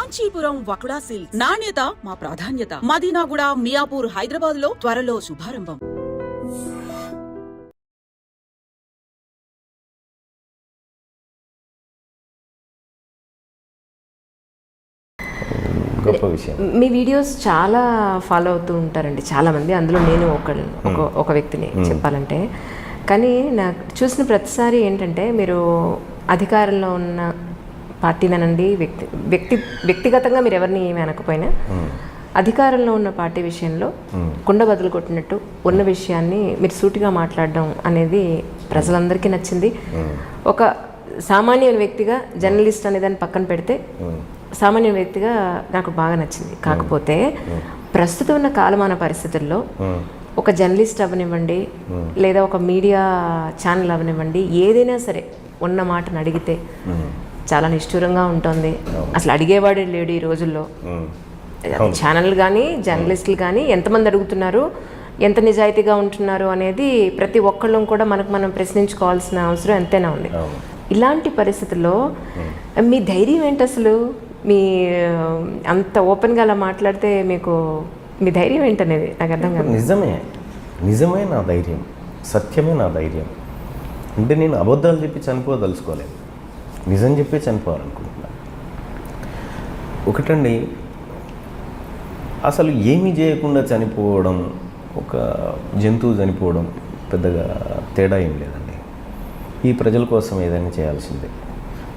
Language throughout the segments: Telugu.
కాంచీపురం వకుడా సిల్క్స్ నాణ్యత మా ప్రాధాన్యత. మదీనాగూడ, మియాపూర్, హైదరాబాద్ లో త్వరలో శుభారంభం. గొప్ప విషయం. మీ వీడియోస్ చాలా ఫాలో అవుతూ ఉంటారండి చాలామంది, అందులో నేను ఒక వ్యక్తిని చెప్పాలంటే. కానీ నాకు చూసిన ప్రతిసారి ఏంటంటే మీరు అధికారంలో ఉన్న పార్టీనండి, వ్యక్తిగతంగా మీరు ఎవరిని ఏమీ అనకపోయినా అధికారంలో ఉన్న పార్టీ విషయంలో కుండ బదులు కొట్టినట్టు ఉన్న విషయాన్ని మీరు సూటిగా మాట్లాడడం అనేది ప్రజలందరికీ నచ్చింది. ఒక సామాన్య వ్యక్తిగా జర్నలిస్ట్ అనే దాన్ని పక్కన పెడితే సామాన్య వ్యక్తిగా నాకు బాగా నచ్చింది. కాకపోతే ప్రస్తుతం ఉన్న కాలమాన పరిస్థితుల్లో ఒక జర్నలిస్ట్ అవనివ్వండి లేదా ఒక మీడియా ఛానల్ అవనివ్వండి, ఏదైనా సరే ఉన్న మాటను అడిగితే చాలా నిష్ఠూరంగా ఉంటుంది. అసలు అడిగేవాడే లేడు ఈ రోజుల్లో. ఛానల్ కానీ జర్నలిస్టులు కానీ ఎంతమంది అడుగుతున్నారు, ఎంత నిజాయితీగా ఉంటున్నారు అనేది ప్రతి ఒక్కళ్ళం కూడా మనం ప్రశ్నించుకోవాల్సిన అవసరం ఎంతైనా ఉంది. ఇలాంటి పరిస్థితుల్లో మీ ధైర్యం ఏంటి అసలు? మీ అంత ఓపెన్గా అలా మాట్లాడితే మీకు మీ ధైర్యం ఏంటనేది నాకు అర్థం కాదు. నిజమే నా ధైర్యం, సత్యమే నా ధైర్యం. అంటే నేను అబద్ధాలు చెప్పి చనిపోదలుచుకోలేదు, నిజం చెప్పి చనిపోవాలనుకుంటున్నా. ఒకటండి, అసలు ఏమీ చేయకుండా చనిపోవడం, ఒక జంతువు చనిపోవడం పెద్దగా తేడా ఏం లేదండి. ఈ ప్రజల కోసం ఏదైనా చేయాల్సిందే.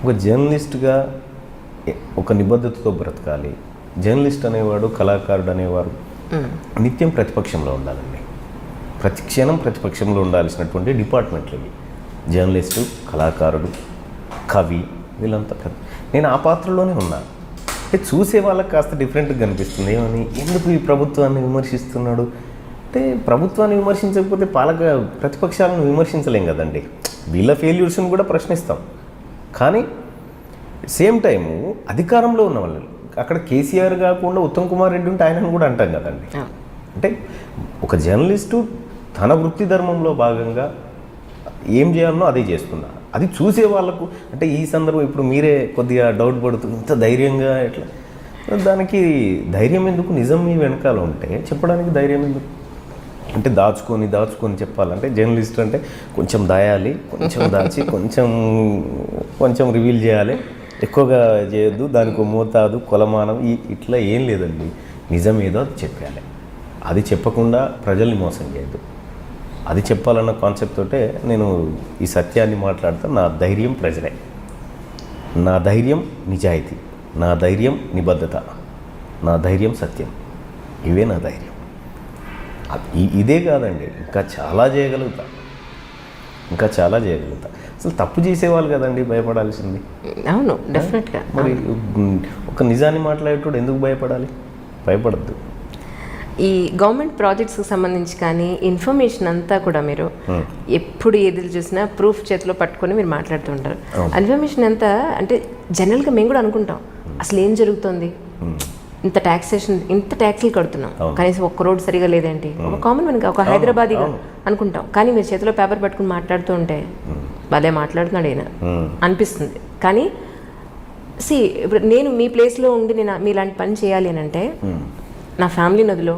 ఒక జర్నలిస్ట్గా ఒక నిబద్ధతతో బ్రతకాలి. జర్నలిస్ట్ అనేవాడు, కళాకారుడు అనేవారు నిత్యం ప్రతిపక్షంలో ఉండాలండి. ప్రతి క్షణం ప్రతిపక్షంలో ఉండాల్సినటువంటి డిపార్ట్మెంట్లు ఇవి. జర్నలిస్టు, కళాకారుడు, కవి, వీళ్ళంతా. నేను ఆ పాత్రలోనే ఉన్నాను. అంటే చూసే వాళ్ళకి కాస్త డిఫరెంట్గా కనిపిస్తుంది. ఏమని, ఎందుకు ఈ ప్రభుత్వాన్ని విమర్శిస్తున్నాడు అంటే, ప్రభుత్వాన్ని విమర్శించకపోతే ప్రతిపక్షాలను విమర్శించలేం కదండి. వీళ్ళ ఫెయిల్యూర్స్ని కూడా ప్రశ్నిస్తాం. కానీ సేమ్ టైము అధికారంలో ఉన్న వాళ్ళు, అక్కడ కేసీఆర్ కాకుండా ఉత్తమ్ కుమార్ రెడ్డి ఉంటే ఆయనను కూడా అంటాం కదండి. అంటే ఒక జర్నలిస్టు తన వృత్తి ధర్మంలో భాగంగా ఏం చేయాలనో అదే చేస్తున్నా. అది చూసే వాళ్ళకు అంటే ఈ సందర్భం ఇప్పుడు మీరే కొద్దిగా డౌట్ పడుతుంది, ఇంత ధైర్యంగా ఎట్లా, దానికి ధైర్యం ఎందుకు? నిజం మీ వెనకాల ఉంటే చెప్పడానికి ధైర్యం ఎందుకు? అంటే దాచుకొని చెప్పాలంటే జర్నలిస్ట్ అంటే కొంచెం దాయాలి, కొంచెం దాచి కొంచెం రివీల్ చేయాలి, ఎక్కువగా చేయొద్దు, దానికి మోతాదు కొలమానం ఇట్లా ఏం లేదండి. నిజం ఏదో అది చెప్పాలి. అది చెప్పకుండా ప్రజల్ని మోసం చేయొద్దు. అది చెప్పాలన్న కాన్సెప్ట్ తోటే నేను ఈ సత్యాన్ని మాట్లాడతా. నా ధైర్యం ప్రజలే, నా ధైర్యం నిజాయితీ, నా ధైర్యం నిబద్ధత, నా ధైర్యం సత్యం. ఇవే నా ధైర్యం. ఇదే కాదండి, ఇంకా చాలా చేయగలుగుతా. అసలు తప్పు చేసేవాళ్ళు కదండి భయపడాల్సింది. అవును, డెఫినెట్గా. మరి ఒక నిజాన్ని మాట్లాడేటోడు ఎందుకు భయపడాలి? భయపడద్దు. ఈ గవర్నమెంట్ ప్రాజెక్ట్స్కి సంబంధించి కానీ ఇన్ఫర్మేషన్ అంతా కూడా మీరు ఎప్పుడు ఎదురు చూసినా ప్రూఫ్ చేతిలో పట్టుకొని మీరు మాట్లాడుతూ ఉంటారు. ఇన్ఫర్మేషన్ అంతా అంటే జనరల్గా మేము కూడా అనుకుంటాం, అసలు ఏం జరుగుతుంది, ఇంత ట్యాక్స్లు కడుతున్నాం, కనీసం ఒక్క రోడ్ సరిగా లేదేంటి, ఒక కామన్ మనకి ఒక హైదరాబాదీగా అనుకుంటాం. కానీ మీరు చేతిలో పేపర్ పట్టుకుని మాట్లాడుతూ ఉంటే భలే మాట్లాడుతున్నాడు ఈయన అనిపిస్తుంది. కానీ ఇప్పుడు నేను మీ ప్లేస్లో ఉండి నేను మీలాంటి పని చేయాలి అని అంటే నా ఫ్యామిలీ నదిలో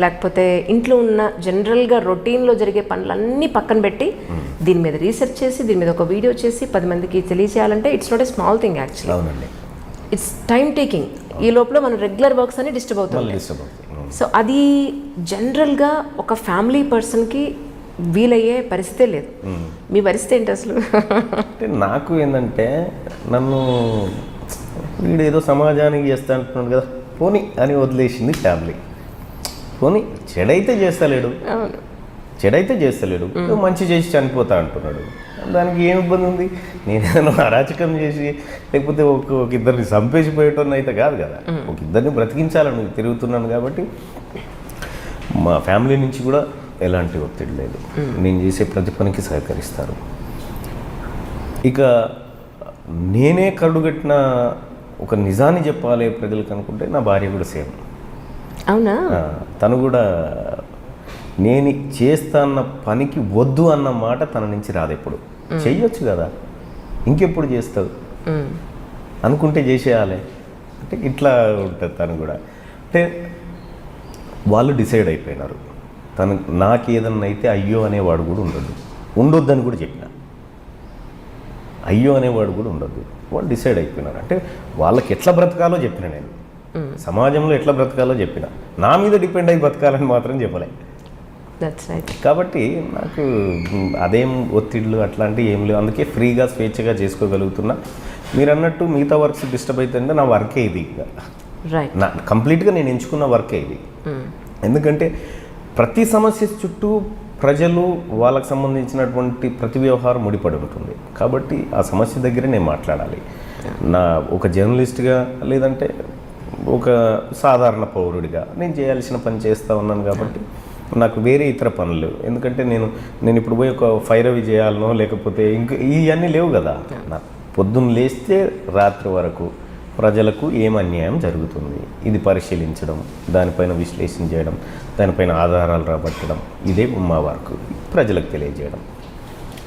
లేకపోతే ఇంట్లో ఉన్న జనరల్గా రొటీన్లో జరిగే పనులన్నీ పక్కన పెట్టి దీని మీద రీసెర్చ్ చేసి దీని మీద ఒక వీడియో చేసి 10 మందికి తెలియచేయాలంటే it's not a small thing actually. It's time taking. ఈ లోపల మన రెగ్యులర్ వర్క్స్ అన్ని డిస్టర్బ్ అవుతుంది. సో అది జనరల్గా ఒక ఫ్యామిలీ పర్సన్కి వీలయ్యే పరిస్థితే లేదు. మీ పరిస్థితి ఏంటి అసలు? అంటే నాకు ఏంటంటే, నన్ను వీడు ఏదో సమాజానికి చేస్తా అంటున్నాడు కదా, పోనీ అని వదిలేసింది ఫ్యామిలీ. పోనీ చెడైతే చేస్తలేడు, మంచి చేసి చనిపోతా అంటున్నాడు. దానికి ఏం ఇబ్బంది ఉంది? నేను ఏదైనా అరాచకం చేసి లేకపోతే ఒక ఇద్దరిని చంపేసిపోయేటోని అయితే కాదు కదా. ఒక ఇద్దరిని బ్రతికించాలని తిరుగుతున్నాను కాబట్టి మా ఫ్యామిలీ నుంచి కూడా ఎలాంటి ఒత్తిడి లేదు. నేను చేసే ప్రతి పనికి సహకరిస్తారు. ఇక నేనే కరుడుగట్టిన ఒక నిజాన్ని చెప్పాలి ప్రజలకు అనుకుంటే నా భార్య కూడా సేమ్. అవునా? తను కూడా నేను చేస్తాన్న పనికి వద్దు అన్న మాట తన నుంచి రాదు. ఎప్పుడు చెయ్యొచ్చు కదా, ఇంకెప్పుడు చేస్తావు అనుకుంటే చేసేయాలి. అంటే ఇట్లా ఉంటుంది తను కూడా. అంటే వాళ్ళు డిసైడ్ అయిపోయినారు. తను నాకు ఏదన్నా అయితే అయ్యో అనేవాడు కూడా ఉండొద్దని కూడా చెప్పిన. అయ్యో అనేవాడు కూడా ఉండొద్దు. వాళ్ళు డిసైడ్ అయిపోయినారు. అంటే వాళ్ళకి ఎట్లా బ్రతకాలో చెప్పిన నేను, సమాజంలో ఎట్లా బ్రతకాలో చెప్పిన. నా మీద డిపెండ్ అయ్యి బ్రతకాలని మాత్రం చెప్పలే. కాబట్టి నాకు అదేం ఒత్తిళ్ళు అట్లాంటివి ఏం లేవు. అందుకే ఫ్రీగా స్వేచ్ఛగా చేసుకోగలుగుతున్నా. మీరు అన్నట్టు మిగతా వర్క్స్ డిస్టర్బ్ అవుతుందంటే నా వర్కే ఇది. నా కంప్లీట్గా నేను ఎంచుకున్న వర్కే ఇది. ఎందుకంటే ప్రతి సమస్య చుట్టూ ప్రజలు వాళ్ళకు సంబంధించినటువంటి ప్రతి వ్యవహారం ముడిపడి ఉంటుంది. కాబట్టి ఆ సమస్య దగ్గరే నేను మాట్లాడాలి. నా ఒక జర్నలిస్ట్గా లేదంటే ఒక సాధారణ పౌరుడిగా నేను చేయాల్సిన పని చేస్తూ ఉన్నాను. కాబట్టి నాకు వేరే ఇతర పనులు. ఎందుకంటే నేను ఇప్పుడు పోయి ఒక ఫైరవి చేయాలనో లేకపోతే ఇవన్నీ లేవు కదా. నాకు పొద్దున్న లేస్తే రాత్రి వరకు ప్రజలకు ఏం అన్యాయం జరుగుతుంది ఇది పరిశీలించడం, దానిపైన విశ్లేషణ చేయడం, దానిపైన ఆధారాలు రాబట్టడం, ఇదే మా వర్క్, ప్రజలకు తెలియజేయడం.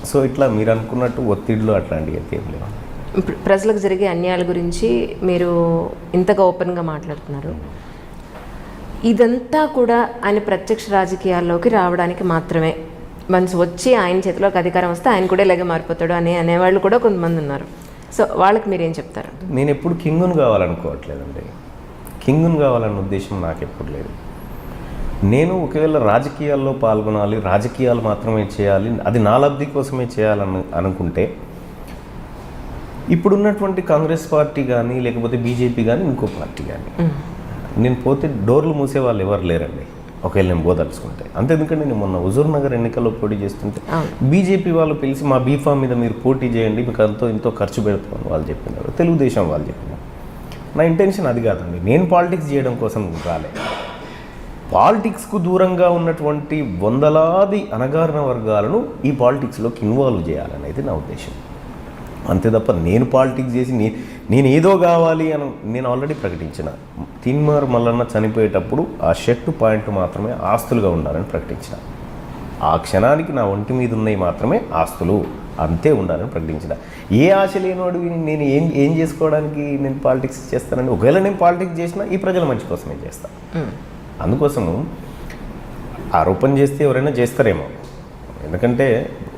సో ఇట్లా మీరు అనుకున్నట్టు ఒత్తిడిలో అట్లాంటివి అయితే ఏం లేవు. ప్రజలకు జరిగే అన్యాయాల గురించి మీరు ఇంతగా ఓపెన్గా మాట్లాడుతున్నారు. ఇదంతా కూడా ఆయన ప్రత్యక్ష రాజకీయాల్లోకి రావడానికి మాత్రమే, మనసు వచ్చి ఆయన చేతిలోకి అధికారం వస్తే ఆయన కూడా ఇలాగే మారిపోతాడు అనేవాళ్ళు కూడా కొంతమంది ఉన్నారు. సో వాళ్ళకి మీరేం చెప్తారు? నేను ఎప్పుడు కింగును కావాలనుకోవట్లేదండి. కింగును కావాలన్న ఉద్దేశం నాకు ఎప్పుడు లేదు. నేను ఒకవేళ రాజకీయాల్లో పాల్గొనాలి, రాజకీయాలు మాత్రమే చేయాలి, అది నా లబ్ధి కోసమే చేయాలని అనుకుంటే ఇప్పుడున్నటువంటి కాంగ్రెస్ పార్టీ కానీ లేకపోతే బీజేపీ కానీ ఇంకో పార్టీ కానీ నేను పోతే డోర్లు మూసే వాళ్ళు ఎవరు లేరండి, ఒకవేళ నేను పోదలుచుకుంటే. అంతే. ఎందుకంటే నేను మొన్న హుజూర్ నగర్ ఎన్నికల్లో పోటీ చేస్తుంటే బీజేపీ వాళ్ళు పిలిచి మా బీఫామ్ మీద మీరు పోటీ చేయండి, మీకు ఎంతో ఖర్చు పెడతామని వాళ్ళు చెప్పినారు. తెలుగుదేశం వాళ్ళు చెప్పినారు. నా ఇంటెన్షన్ అది కాదండి. నేను పాలిటిక్స్ చేయడం కోసం రాలే. పాలిటిక్స్కు దూరంగా ఉన్నటువంటి వందలాది అణగారిన వర్గాలను ఈ పాలిటిక్స్లోకి ఇన్వాల్వ్ చేయాలనేది నా ఉద్దేశం. అంతే తప్ప నేను పాలిటిక్స్ చేసి నేను ఏదో కావాలి అని నేను ఆల్రెడీ ప్రకటించిన. తీన్మార్ మల్లన్న చనిపోయేటప్పుడు ఆ షర్టు పాయింట్ మాత్రమే ఆస్తులుగా ఉండాలని ప్రకటించిన. ఆ క్షణానికి నా ఒంటి మీద ఉన్నవి మాత్రమే ఆస్తులు, అంతే ఉండాలని ప్రకటించిన. ఏ ఆశ లేనివాడు నేను ఏం చేసుకోవడానికి నేను పాలిటిక్స్ చేస్తానండి. ఒకవేళ నేను పాలిటిక్స్ చేసినా ఈ ప్రజల మంచి కోసమే చేస్తాను. అందుకోసము ఆరోపణ చేస్తే ఎవరైనా చేస్తారేమో. ఎందుకంటే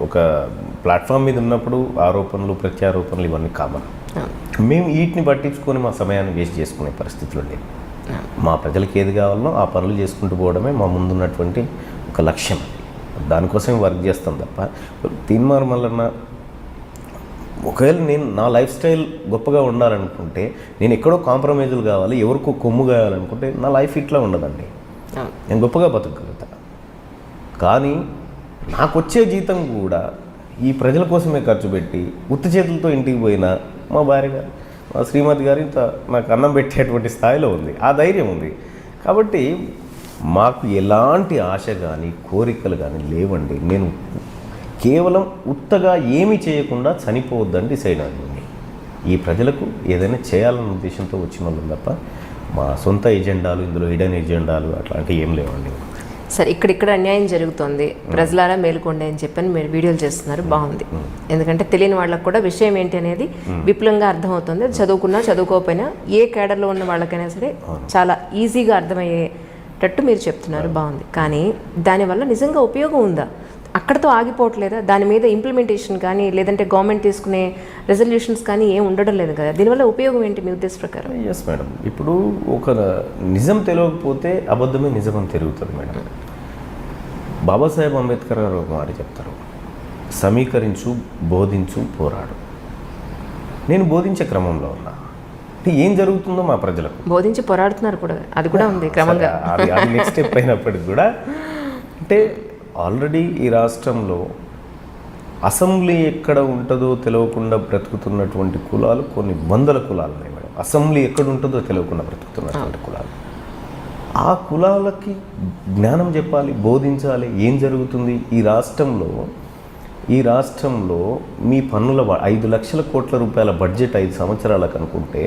ఒక ప్లాట్ఫామ్ మీద ఉన్నప్పుడు ఆరోపణలు ప్రత్యారోపణలు ఇవన్నీ కామన్. మేము వీటిని పట్టించుకొని మా సమయాన్ని వేస్ట్ చేసుకునే పరిస్థితులు ఉండేవి. మా ప్రజలకు ఏది కావాలనో ఆ పనులు చేసుకుంటూ పోవడమే మా ముందున్నటువంటి ఒక లక్ష్యం. దానికోసమే వర్క్ చేస్తాం తప్ప తీన్మార్ మల్లన్న ఒకవేళ నేను నా లైఫ్ స్టైల్ గొప్పగా ఉండాలనుకుంటే, నేను ఎక్కడో కాంప్రమైజులు కావాలి, ఎవరికో కొమ్ము కావాలనుకుంటే నా లైఫ్ ఇట్లా ఉండదండి. నేను గొప్పగా బతకగలుగుతా. కానీ నాకు వచ్చే జీతం కూడా ఈ ప్రజల కోసమే ఖర్చు పెట్టి ఉత్తి చేతులతో ఇంటికి పోయినా మా భార్య గారు, మా శ్రీమతి గారు ఇంత నాకు అన్నం పెట్టేటువంటి స్థాయిలో ఉంది, ఆ ధైర్యం ఉంది. కాబట్టి మాకు ఎలాంటి ఆశ కానీ కోరికలు కానీ లేవండి. నేను కేవలం ఉత్తగా ఏమీ చేయకుండా చనిపోవద్దని డిసైడ్ అయింది. ఈ ప్రజలకు ఏదైనా చేయాలన్న ఉద్దేశంతో వచ్చిన వాళ్ళం తప్ప మా సొంత ఎజెండాలు, ఇందులో హిడెన్ ఎజెండాలు అట్లాంటివి ఏం లేవండి. సరే, ఇక్కడ అన్యాయం జరుగుతుంది, ప్రజలారా మేలుకోండి అని చెప్పని మీరు వీడియోలు చేస్తున్నారు, బాగుంది. ఎందుకంటే తెలియని వాళ్ళకు కూడా విషయం ఏంటి అనేది విపులంగా అర్థమవుతుంది. చదువుకున్నా చదువుకోకపోయినా ఏ కేడర్లో ఉన్న వాళ్ళకైనా సరే చాలా ఈజీగా అర్థమయ్యేటట్టు మీరు చెప్తున్నారు, బాగుంది. కానీ దానివల్ల నిజంగా ఉపయోగం ఉందా? అక్కడితో ఆగిపోవట్లేదా? దాని మీద ఇంప్లిమెంటేషన్ కానీ లేదంటే గవర్నమెంట్ తీసుకునే రెజల్యూషన్స్ కానీ ఏం ఉండడం లేదు కదా. దీనివల్ల ఉపయోగం ఏంటి మీ ఉద్దేశ ప్రకారం? ఎస్ మేడం, ఇప్పుడు ఒక నిజం తెలియకపోతే అబద్ధమే నిజమని తిరుగుతుంది మేడం. బాబాసాహెబ్ అంబేద్కర్ గారు ఒక మాట చెప్తారు, సమీకరించు, బోధించు, పోరాడు. నేను బోధించే క్రమంలో ఉన్నా. అంటే ఏం జరుగుతుందో మా ప్రజలకు బోధించి పోరాడుతున్నారు కూడా, అది కూడా ఉంది క్రమంగా. అది నెక్స్ట్ స్టెప్ అయినప్పటికి కూడా అంటే ఆల్రెడీ ఈ రాష్ట్రంలో అసెంబ్లీ ఎక్కడ ఉంటుందో తెలియకుండా బ్రతుకుతున్నటువంటి కులాలు కొన్ని వందల కులాలు ఉన్నాయి మేడం. అసెంబ్లీ ఎక్కడ ఉంటుందో తెలియకుండా బ్రతుకుతున్నటువంటి కులాలు. ఆ కులాలకి జ్ఞానం చెప్పాలి, బోధించాలి, ఏం జరుగుతుంది ఈ రాష్ట్రంలో మీ పన్నుల 5 లక్షల కోట్ల రూపాయల బడ్జెట్ 5 సంవత్సరాలకు అనుకుంటే,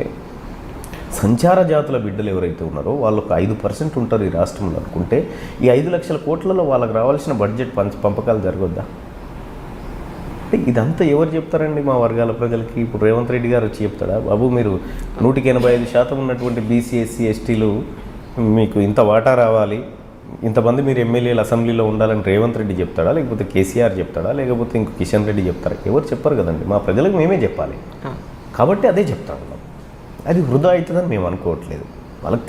సంచార జాతుల బిడ్డలు ఎవరైతే ఉన్నారో వాళ్ళకు 5% ఉంటారు ఈ రాష్ట్రంలో అనుకుంటే, ఈ 5 లక్షల కోట్లలో వాళ్ళకి రావాల్సిన బడ్జెట్ పంపకాలు జరగొద్దా? అంటే ఇదంతా ఎవరు చెప్తారండి మా వర్గాల ప్రజలకి? ఇప్పుడు రేవంత్ రెడ్డి గారు వచ్చి చెప్తాడా, బాబు మీరు 185% ఉన్నటువంటి బీసీ ఎస్సీ ఎస్టీలు మీకు ఇంత వాటా రావాలి, ఇంతమంది మీరు ఎమ్మెల్యేలు అసెంబ్లీలో ఉండాలని రేవంత్ రెడ్డి చెప్తాడా, లేకపోతే కేసీఆర్ చెప్తాడా, లేకపోతే ఇంకో కిషన్ రెడ్డి చెప్తారా? ఎవరు చెప్పరు కదండి. మా ప్రజలకు మేమే చెప్పాలి. కాబట్టి అదే చెప్తాను. అది వృధా అవుతుందని మేము అనుకోవట్లేదు. వాళ్ళకి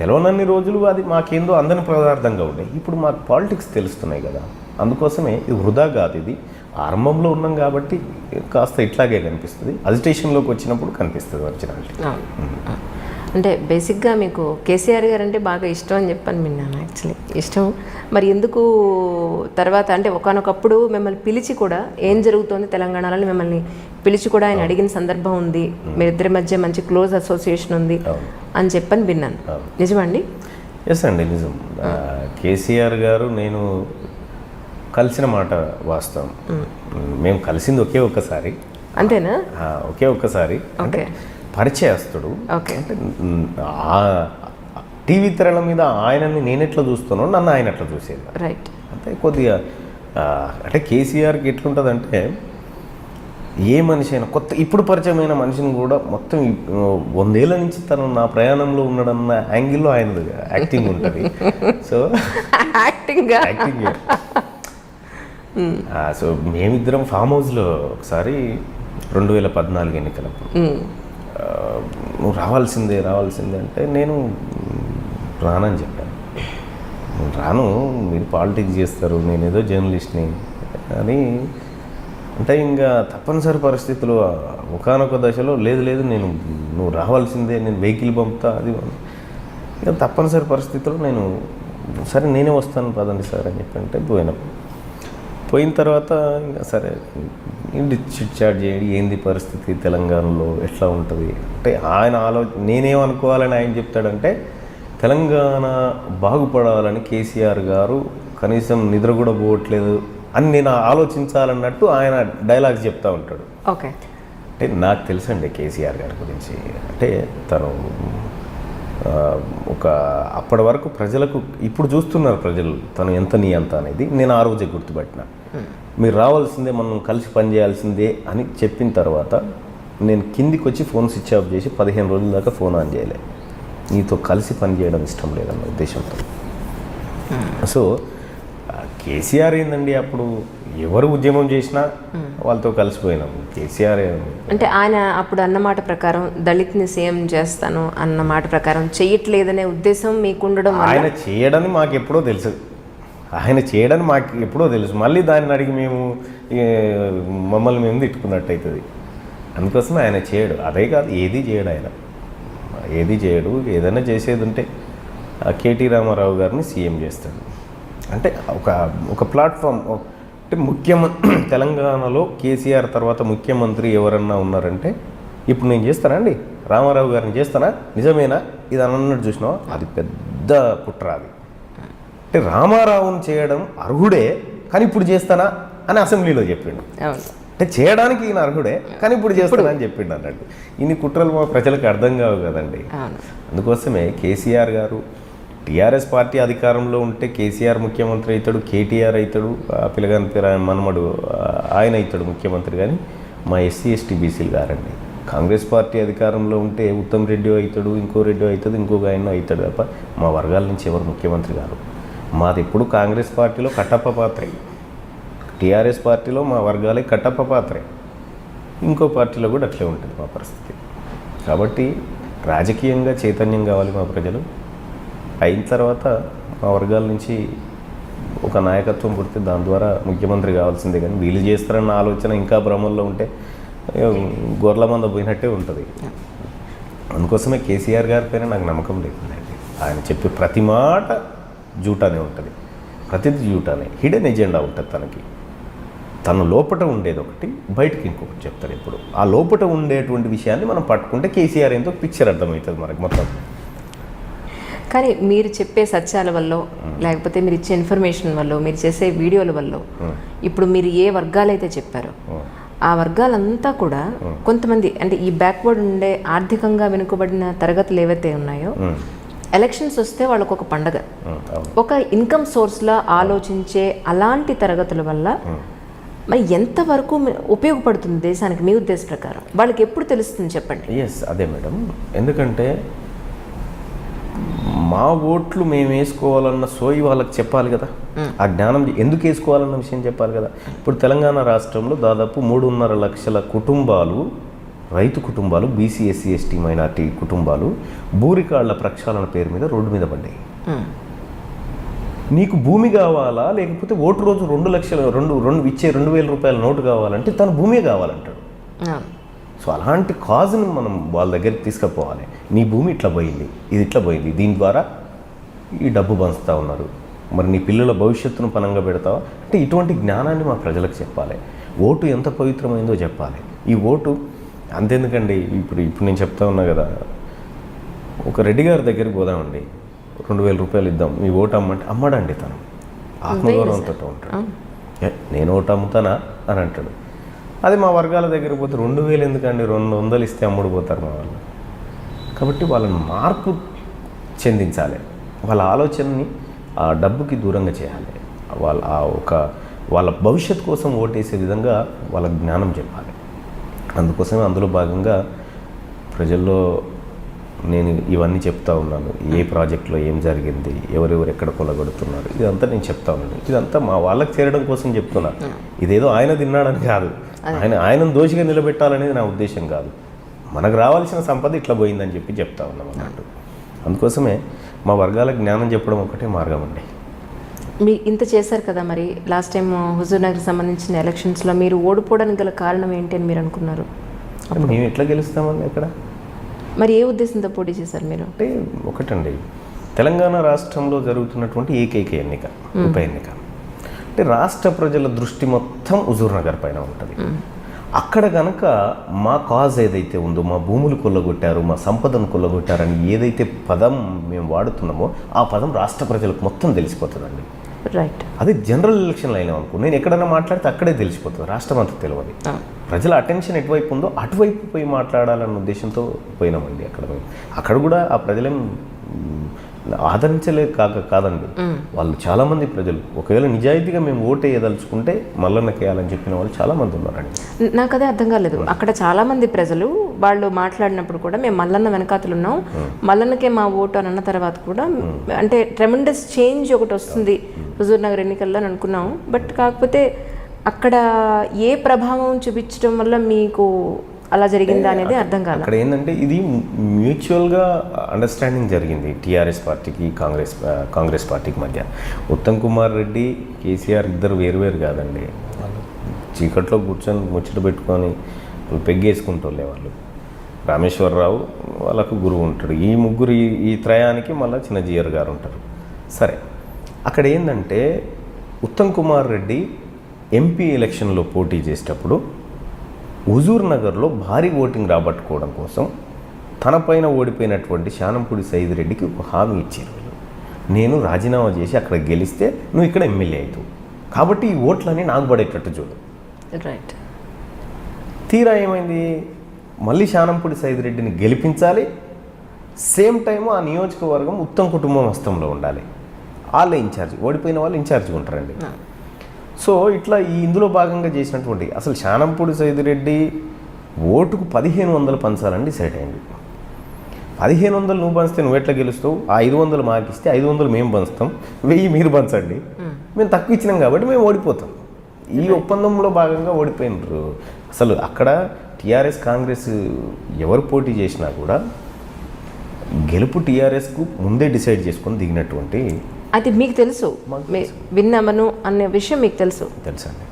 తెలవనన్ని రోజులు అది మాకేందో అందని పదార్థంగా ఉండే. ఇప్పుడు మాకు పాలిటిక్స్ తెలుస్తున్నాయి కదా, అందుకోసమే ఇది వృధా కాదు. ఇది ఆరంభంలో ఉన్నాం కాబట్టి కాస్త ఇట్లాగే కనిపిస్తుంది, అజిటేషన్లోకి వచ్చినప్పుడు కనిపిస్తుంది ఒరిజినాలిటీ. అంటే బేసిక్గా మీకు కేసీఆర్ గారు అంటే బాగా ఇష్టం అని చెప్పని విన్నాను. యాక్చువల్లీ ఇష్టం. మరి ఎందుకు తర్వాత అంటే ఒకానొకప్పుడు మిమ్మల్ని పిలిచి కూడా ఏం జరుగుతోంది తెలంగాణలో మిమ్మల్ని పిలిచి కూడా ఆయన అడిగిన సందర్భం ఉంది, మీరిద్దరి మధ్య మంచి క్లోజ్ అసోసియేషన్ ఉంది అని చెప్పని విన్నాను. నిజమండి? ఎస్ అండి, నిజం. కేసీఆర్ గారు నేను కలిసిన మాట వాస్తవం. మేము కలిసింది ఒకే ఒక్కసారి. అంతేనా? ఒకే ఒక్కసారి. అంటే పరిచయస్తుడు. ఓకే. టీవీ తెరల మీద ఆయనని నేను ఎట్లా చూస్తున్నాను, నన్ను ఆయన ఎట్లా చూసేది. రైట్. అంటే కొద్దిగా అంటే కేసీఆర్కి ఎట్లుంటుందంటే, ఏ మనిషి అయినా కొత్త ఇప్పుడు పరిచయమైన మనిషిని కూడా మొత్తం 100 ఏళ్ళ నుంచి తను నా ప్రయాణంలో ఉన్నాడన్న యాంగిల్లో ఆయన యాక్టింగ్ ఉంటుంది. సో యాక్టింగ్ సో మేమిద్దరం ఫామ్ హౌస్లో ఒకసారి 2014 ఎన్నికలప్పుడు నువ్వు రావాల్సిందే అంటే నేను రానని చెప్పాను. నేను రాను, మీరు పాలిటిక్స్ చేస్తారు, నేనేదో జర్నలిస్ట్ని అని అంటే ఇంకా తప్పనిసరి పరిస్థితులు ఒకానొక దశలో లేదు నువ్వు రావాల్సిందే, నేను వెహికల్ పంపుతా అది. ఇక తప్పనిసరి పరిస్థితుల్లో నేను సరే నేనే వస్తాను పదండి సార్ అని చెప్పంటే పోయిన తర్వాత ఇంకా సరే చిట్ చాట్ చేయండి, ఏంది పరిస్థితి తెలంగాణలో ఎట్లా ఉంటుంది అంటే ఆయన నేనేమనుకోవాలని ఆయన చెప్తాడంటే, తెలంగాణ బాగుపడాలని కేసీఆర్ గారు కనీసం నిద్ర కూడా పోవట్లేదు అని నేను ఆలోచించాలన్నట్టు ఆయన డైలాగ్స్ చెప్తూ ఉంటాడు. ఓకే. అంటే నాకు తెలుసండి కేసీఆర్ గారి గురించి. అంటే తను ఒక అప్పటి వరకు ప్రజలకు ఇప్పుడు చూస్తున్నారు ప్రజలు తను ఎంత నీ అంత అనేది. నేను ఆ రోజే గుర్తుపట్టిన. మీరు రావాల్సిందే, మనం కలిసి పనిచేయాల్సిందే అని చెప్పిన తర్వాత నేను కిందికి వచ్చి ఫోన్ స్విచ్ ఆఫ్ చేసి 15 రోజుల దాకా ఫోన్ ఆన్ చేయలే. నీతో కలిసి పనిచేయడం ఇష్టం లేదన్న ఉద్దేశంతో. సో కేసీఆర్ ఏందండి, అప్పుడు ఎవరు ఉద్యమం చేసినా వాళ్ళతో కలిసిపోయినాం. కేసీఆర్ అంటే ఆయన అప్పుడు అన్నమాట ప్రకారం దళిత్ని సీఎం చేస్తాను అన్న మాట ప్రకారం చేయట్లేదనే ఉద్దేశం మీకుండడం, ఆయన చేయడని మాకు ఎప్పుడో తెలుసు. మళ్ళీ దాన్ని అడిగి మేము మమ్మల్ని మేము తిట్టుకున్నట్టు అవుతుంది. అందుకోసం ఆయన చేయడు. అదే కాదు, ఏది చేయడు. ఏదైనా చేసేది ఉంటే కేటీ రామారావు గారిని సీఎం చేస్తాడు. అంటే ఒక ప్లాట్ఫామ్. అంటే తెలంగాణలో కేసీఆర్ తర్వాత ముఖ్యమంత్రి ఎవరన్నా ఉన్నారంటే ఇప్పుడు నేను చేస్తానా అండి, రామారావు గారిని చేస్తానా, నిజమేనా ఇది అన్నట్టు చూసినావా, అది పెద్ద కుట్ర. అది అంటే రామారావుని చేయడం అర్హుడే, కానీ ఇప్పుడు చేస్తానా అని అసెంబ్లీలో చెప్పిండు. అంటే చేయడానికి ఈయన అర్హుడే, కానీ ఇప్పుడు చేస్తానా అని చెప్పిండు అన్నట్టు. ఇన్ని కుట్రలు మా ప్రజలకు అర్థం కావు కదండి. అందుకోసమే కేసీఆర్ గారు టీఆర్ఎస్ పార్టీ అధికారంలో ఉంటే కేసీఆర్ ముఖ్యమంత్రి అవుతాడు, కేటీఆర్ అవుతాడు, పిల్లగాని మనమడు ఆయన అవుతాడు ముఖ్యమంత్రి. కానీ మా ఎస్సీ ఎస్టీ బీసీలు గారండి. కాంగ్రెస్ పార్టీ అధికారంలో ఉంటే ఉత్తమ్ రెడ్డి అవుతాడు, ఇంకో రెడ్డి అవుతుంది, ఇంకొక ఆయన అవుతాడు తప్ప మా వర్గాల నుంచి ఎవరు ముఖ్యమంత్రి గారు. మాది ఎప్పుడు కాంగ్రెస్ పార్టీలో కట్టప్ప పాత్రే, టీఆర్ఎస్ పార్టీలో మా వర్గాలే కట్టప్ప పాత్రే, ఇంకో పార్టీలో కూడా అట్లే ఉంటుంది మా పరిస్థితి. కాబట్టి రాజకీయంగా చైతన్యం కావాలి మా ప్రజలు. అయిన తర్వాత మా వర్గాల నుంచి ఒక నాయకత్వం పుడితే దాని ద్వారా ముఖ్యమంత్రి కావాల్సిందే. కానీ వీళ్ళు చేస్తారన్న ఆలోచన ఇంకా భ్రమంలో ఉంటే గొర్రెల మంద పోయినట్టే ఉంటుంది. అందుకోసమే కేసీఆర్ గారి పైన నాకు నమ్మకం లేకుందండి. ఆయన చెప్పే ప్రతి మాట జూటానే ఉంటుంది, ప్రతిదీ జూటానే. హిడెన్ ఎజెండా ఉంటుంది తనకి. తను లోపట ఉండేది ఒకటి, బయటకి ఇంకొకటి చెప్తారు. ఇప్పుడు ఆ లోపట ఉండేటువంటి విషయాన్ని మనం పట్టుకుంటే కేసీఆర్ ఏంటో పిక్చర్ అర్థమవుతుంది మనకి మొత్తం. కానీ మీరు చెప్పే సత్యాల వల్ల, లేకపోతే మీరు ఇచ్చే ఇన్ఫర్మేషన్ వల్ల, మీరు చేసే వీడియోల వల్ల, ఇప్పుడు మీరు ఏ వర్గాలైతే చెప్పారో ఆ వర్గాలంతా కూడా కొంతమంది అంటే ఈ బ్యాక్వర్డ్ ఉండే ఆర్థికంగా వెనుకబడిన తరగతులు ఏవైతే ఉన్నాయో, ఎలక్షన్స్ వస్తే వాళ్ళకు ఒక పండగ, ఒక ఇన్కమ్ సోర్స్లా ఆలోచించే అలాంటి తరగతుల వల్ల మరి ఎంతవరకు ఉపయోగపడుతుంది దేశానికి మీ ఉద్దేశ ప్రకారం? వాళ్ళకి ఎప్పుడు తెలుస్తుంది చెప్పండి. ఎస్, అదే మేడం. ఎందుకంటే మా ఓట్లు మేము వేసుకోవాలన్న సోయి వాళ్ళకి చెప్పాలి కదా, ఆ జ్ఞానం ఎందుకు వేసుకోవాలన్న విషయం చెప్పాలి కదా. ఇప్పుడు తెలంగాణ రాష్ట్రంలో దాదాపు 3.5 లక్షల కుటుంబాలు, రైతు కుటుంబాలు, బీసీ ఎస్సీ ఎస్టీ మైనార్టీ కుటుంబాలు భూరికాళ్ల ప్రక్షాళన పేరు మీద రోడ్డు మీద పడ్డాయి. నీకు భూమి కావాలా, లేకపోతే ఓటు రోజు 2 లక్షలు ఇచ్చే 2,000 రూపాయల నోటు కావాలంటే తను భూమి కావాలంటాడు. సో అలాంటి కాజ్ని మనం వాళ్ళ దగ్గరికి తీసుకుపోవాలి. నీ భూమి ఇట్లా పోయింది, ఇది ఇట్లా పోయింది, దీని ద్వారా ఈ డబ్బు పంచుతూ ఉన్నారు, మరి నీ పిల్లల భవిష్యత్తును పనంగా పెడతావా అంటే ఇటువంటి జ్ఞానాన్ని మా ప్రజలకు చెప్పాలి. ఓటు ఎంత పవిత్రమైందో చెప్పాలి. ఈ ఓటు అంతెందుకండి, ఇప్పుడు నేను చెప్తా ఉన్నా కదా, ఒక రెడ్డి గారి దగ్గరికి పోదామండి, 2,000 రూపాయలు ఇద్దాం, మీ ఓటు అమ్మంటే అమ్మడండి. తను ఆత్మగౌరవంతో ఉంటాడు. నేను ఓటు అమ్ముతానా అని అంటాడు. అది మా వర్గాల దగ్గర పోతే 2,000 ఎందుకండి, 200 ఇస్తే అమ్ముడు పోతారు మా వాళ్ళు. కాబట్టి వాళ్ళని మార్పు చెందించాలి, వాళ్ళ ఆలోచనని ఆ డబ్బుకి దూరంగా చేయాలి, వాళ్ళ భవిష్యత్తు కోసం ఓటేసే విధంగా వాళ్ళ జ్ఞానం చెప్పాలి. అందుకోసమే అందులో భాగంగా ప్రజల్లో నేను ఇవన్నీ చెప్తా ఉన్నాను. ఏ ప్రాజెక్టులో ఏం జరిగింది, ఎవరెవరు ఎక్కడ కొలగొడుతున్నారు, ఇదంతా నేను చెప్తా ఉన్నాను. ఇదంతా మా వాళ్ళకి చేరడం కోసం చెప్తున్నా. ఇదేదో ఆయన తిన్నాడని కాదు, ఆయనను దోషిగా నిలబెట్టాలనేది నా ఉద్దేశం కాదు. మనకు రావాల్సిన సంపద ఇట్లా పోయిందని చెప్తా ఉన్నాం అన్నట్టు. అందుకోసమే మా వర్గాలకు జ్ఞానం చెప్పడం ఒకటే మార్గం అండి. మీ ఇంత చేశారు కదా, మరి లాస్ట్ టైం హుజూర్ నగర్ సంబంధించిన ఎలక్షన్స్లో మీరు ఓడిపోవడానికి గల కారణం ఏంటి అని మీరు అనుకున్నారు? మేము ఎట్లా గెలుస్తామండి ఎక్కడ? మరి ఏ ఉద్దేశంతో పోటీ చేశారు మీరు? అంటే ఒకటండి, తెలంగాణ రాష్ట్రంలో జరుగుతున్నటువంటి ఏకైక ఎన్నిక, ఉప ఎన్నిక. అంటే రాష్ట్ర ప్రజల దృష్టి మొత్తం హుజూర్ నగర్ పైన ఉంటుంది. అక్కడ కనుక మా కాజ్ ఏదైతే ఉందో, మా భూములు కొల్లగొట్టారు, మా సంపదను కొల్లగొట్టారని ఏదైతే పదం మేము వాడుతున్నామో ఆ పదం రాష్ట్ర ప్రజలకు మొత్తం తెలిసిపోతుందండి. రైట్. అది జనరల్ ఎలక్షన్లు అయినా అనుకో, నేను ఎక్కడైనా మాట్లాడితే అక్కడే తెలిసిపోతుంది, రాష్ట్రం అంతా తెలియదు. ప్రజల అటెన్షన్ ఎటువైపు ఉందో అటువైపు పోయి మాట్లాడాలన్న ఉద్దేశంతో పోయినామండి. అక్కడ కూడా ఆ ప్రజలేం ఆదరించలే కాదండి. వాళ్ళు చాలామంది ప్రజలు ఒకవేళ నిజాయితీగా మేము ఓటు వేయదలుచుకుంటే మల్లన్నకి వేయాలని చెప్పిన వాళ్ళు చాలామంది ఉన్నారండి. నాకు అదే అర్థం కాలేదు. అక్కడ చాలామంది ప్రజలు వాళ్ళు మాట్లాడినప్పుడు కూడా మేము మల్లన్న వెనకాతలు ఉన్నాం, మల్లన్నకే మా ఓటు అని అన్న తర్వాత కూడా అంటే ట్రెమెండస్ చేంజ్ ఒకటి వస్తుంది హుజూర్ నగర్ ఎన్నికల్లో అని అనుకున్నాం. బట్ కాకపోతే అక్కడ ఏ ప్రభావం చూపించడం వల్ల మీకు అలా జరిగిందా అనేది అర్థం కాదు. అక్కడ ఏంటంటే ఇది మ్యూచువల్గా అండర్స్టాండింగ్ జరిగింది టీఆర్ఎస్ పార్టీకి కాంగ్రెస్ పార్టీకి మధ్య. ఉత్తమ్ కుమార్ రెడ్డి, కేసీఆర్ ఇద్దరు వేరువేరు కాదండి. వాళ్ళు చీకట్లో కూర్చొని ముచ్చట పెట్టుకొని వాళ్ళు పెగ్గేసుకుంటోళ్ళే. వాళ్ళు రామేశ్వరరావు వాళ్ళకు గురువు ఉంటాడు, ఈ ముగ్గురు ఈ త్రయానికి మళ్ళీ చిన్న జీఆర్ గారు ఉంటారు. సరే, అక్కడ ఏంటంటే ఉత్తమ్ కుమార్ రెడ్డి ఎంపీ ఎలక్షన్లో పోటీ చేసేటప్పుడు హుజూర్ నగర్లో భారీ ఓటింగ్ రాబట్టుకోవడం కోసం తన పైన ఓడిపోయినటువంటి శానంపూడి సైద్ రెడ్డికి ఒక హామీ ఇచ్చారు. నేను రాజీనామా చేసి అక్కడ గెలిస్తే నువ్వు ఇక్కడ ఎమ్మెల్యే అవుతావు, కాబట్టి ఈ ఓట్లన్నీ నాకు పడేటట్టు చూడు. రైట్. తీరా ఏమైంది, మళ్ళీ శానంపూడి సైద్ రెడ్డిని గెలిపించాలి, సేమ్ టైము ఆ నియోజకవర్గం ఉత్తమ్ కుటుంబం హస్తంలో ఉండాలి. వాళ్ళే ఇన్ఛార్జ్, ఓడిపోయిన వాళ్ళు ఇన్ఛార్జ్గా ఉంటారండి. సో ఇట్లా ఇందులో భాగంగా చేసినటువంటి అసలు శానంపూడి సైద్ రెడ్డి ఓటుకు 1,500 పంచాలని డిసైడ్ అయింది. 1,500 నువ్వు పంచితే నువ్వు ఎట్లా గెలుస్తావు, ఆ 500 మాకు ఇస్తే 500 మేము పంచుతాం, 1000 మీరు పంచండి, మేము తక్కువ ఇచ్చినాం కాబట్టి మేము ఓడిపోతాం. ఈ ఒప్పందంలో భాగంగా ఓడిపోయినారు. అసలు అక్కడ టీఆర్ఎస్ కాంగ్రెస్ ఎవరు పోటీ చేసినా కూడా గెలుపు టీఆర్ఎస్కు ముందే డిసైడ్ చేసుకొని దిగినటువంటి. అది మీకు తెలుసు, విన్నామను అనే విషయం మీకు తెలుసండి.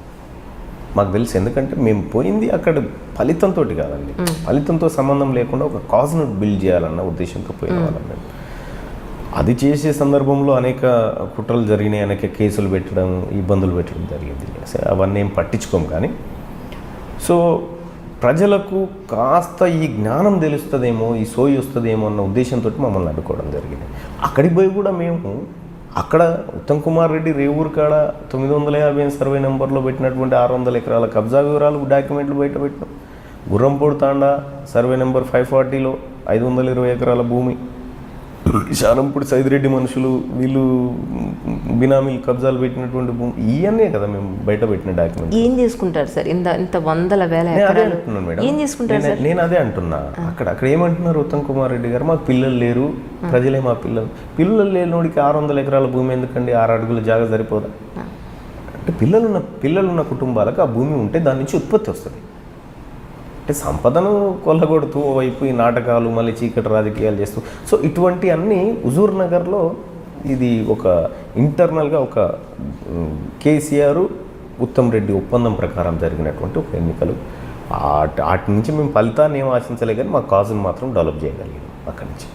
మాకు తెలుసు, ఎందుకంటే మేము పోయింది అక్కడ ఫలితంతో కాదండి, ఫలితంతో సంబంధం లేకుండా ఒక కాజ్ను బిల్డ్ చేయాలన్న ఉద్దేశంతో పోయిన వాళ్ళండి. అది చేసే సందర్భంలో అనేక కుట్రలు జరిగినాయి, అనేక కేసులు పెట్టడం, ఇబ్బందులు పెట్టడం జరిగింది. అవన్నీ ఏం పట్టించుకోము. కానీ సో ప్రజలకు కాస్త ఈ జ్ఞానం తెలుస్తుందేమో, ఈ సోయి వస్తుందేమో అన్న ఉద్దేశంతో మమ్మల్ని అడ్డుకోవడం జరిగింది. అక్కడికి పోయి కూడా మేము అక్కడ ఉత్తమ్ కుమార్ రెడ్డి రేవూరు కాడ 950 సర్వే నెంబర్లో పెట్టినటువంటి 600 ఎకరాల కబ్జా వివరాలు డాక్యుమెంట్లు బయట పెట్టినాం. గుర్రంపూడి తాండా సర్వే నెంబర్ 540లో 520 ఎకరాల భూమి శానంపూడి సైదిరెడ్డి మనుషులు వీళ్ళు బినామీలు కబ్జాలు పెట్టినటువంటి భూమి ఇవన్నీ కదా మేము బయట పెట్టిన డాక్యుమెంట్. ఏం చేసుకుంటారు సార్ ఇంత వందల వేల అదే ఎకరాలు అంటున్నాను మేడం, ఏం చేసుకుంటారు సార్? నేను అదే అంటున్నా. అక్కడ ఏమంటున్నారు ఉత్తమ్ కుమార్ రెడ్డి గారు, మాకు పిల్లలు లేరు, ప్రజలే మా పిల్లలు లేనోడికి 600 ఎకరాల భూమి ఎందుకండి, 6 అడుగుల జాగా సరిపోదా? అంటే పిల్లలున్న కుటుంబాలకు ఆ భూమి ఉంటే దాని నుంచి ఉత్పత్తి వస్తుంది. అంటే సంపదను కొల్లగొడుతూ ఓవైపు ఈ నాటకాలు మళ్ళీ చీకటి రాజకీయాలు చేస్తూ, సో ఇటువంటి అన్నీ హుజూర్ నగర్లో ఇది ఒక ఇంటర్నల్గా ఒక కేసీఆర్ ఉత్తమ్ రెడ్డి ఒప్పందం ప్రకారం జరిగినటువంటి ఒక ఎన్నికలు. వాటి నుంచి మేము ఫలితాన్ని ఏం ఆశించలే కానీ మా కాజును మాత్రం డెవలప్ చేయగలిగాం అక్కడి నుంచి.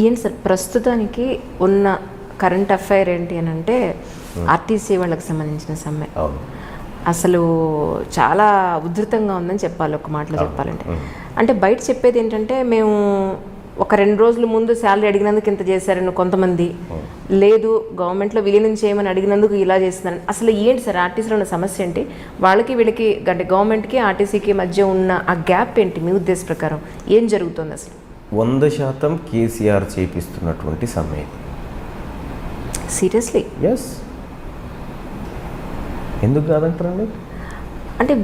ఏంటి సార్ ప్రస్తుతానికి ఉన్న కరెంట్ అఫైర్ ఏంటి అని అంటే ఆర్టీసీ వాళ్ళకి సంబంధించిన సమ్మె అవును, అసలు చాలా ఉధృతంగా ఉందని చెప్పాలి ఒక మాటలో చెప్పాలంటే. అంటే బయట చెప్పేది ఏంటంటే మేము ఒక 2 రోజుల ముందు శాలరీ అడిగినందుకు ఇంత చేశారని కొంతమంది, లేదు గవర్నమెంట్లో విలీనం చేయమని అడిగినందుకు ఇలా చేస్తున్నారని. అసలు ఏంటి సార్ ఆర్టీసీలో ఉన్న సమస్య ఏంటి? వాళ్ళకి వీళ్ళకి అంటే గవర్నమెంట్కి ఆర్టీసీకి మధ్య ఉన్న ఆ గ్యాప్ ఏంటి మీ ఉద్దేశ ప్రకారం? ఏం జరుగుతుంది అసలు? 100% కేసీఆర్ చేపిస్తున్నటువంటి సమ్మె. సీరియస్లీ? ఎస్, ఎందుకు కాదంటారండి? అంటే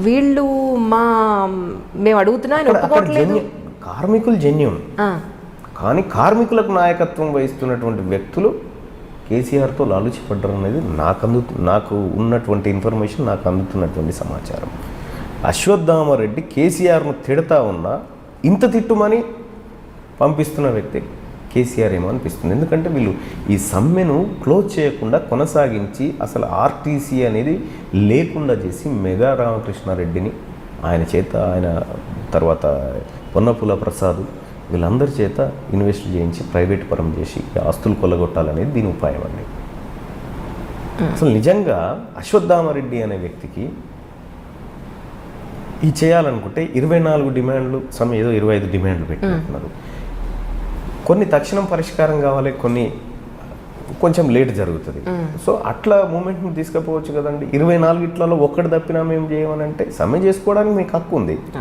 వీళ్ళు మేము అడుగుతున్నా ఆయన ఒప్పుకోవట్లేదు. కార్మికులు జెన్యూన్, కానీ కార్మికులకు నాయకత్వం వహిస్తున్నటువంటి వ్యక్తులు కేసీఆర్తో లాలుచిపడ్డారు అనేది నాకు ఉన్నటువంటి ఇన్ఫర్మేషన్, నాకు అందుతున్నటువంటి సమాచారం. అశ్వత్థామరెడ్డి కేసీఆర్ను తిడతా ఉన్నా ఇంత తిట్టుమని పంపిస్తున్న వ్యక్తి కేసీఆర్ ఏమో అనిపిస్తుంది. ఎందుకంటే వీళ్ళు ఈ సమ్మెను క్లోజ్ చేయకుండా కొనసాగించి అసలు ఆర్టీసీ అనేది లేకుండా చేసి మెగా రామకృష్ణారెడ్డిని ఆయన తర్వాత పొన్నపుల ప్రసాద్ వీళ్ళందరి చేత ఇన్వెస్ట్ చేయించి ప్రైవేట్ పరం చేసి ఆస్తులు కొల్లగొట్టాలనేది దీని ఉపాయం అండి. అసలు నిజంగా అశ్వత్థామరెడ్డి అనే వ్యక్తికి ఈ చేయాలనుకుంటే 24 డిమాండ్లు ఏదో 25 డిమాండ్లు పెట్టినట్టున్నారు. కొన్ని తక్షణం పరిష్కారం కావాలి, కొన్ని కొంచెం లేట్ జరుగుతుంది. సో అట్లా మూమెంట్ని తీసుకుపోవచ్చు కదండి. 24 ఒక్కటి తప్పినా మేము చేయమని అంటే సమ్మె చేసుకోవడానికి మీకు హక్కు ఉంది.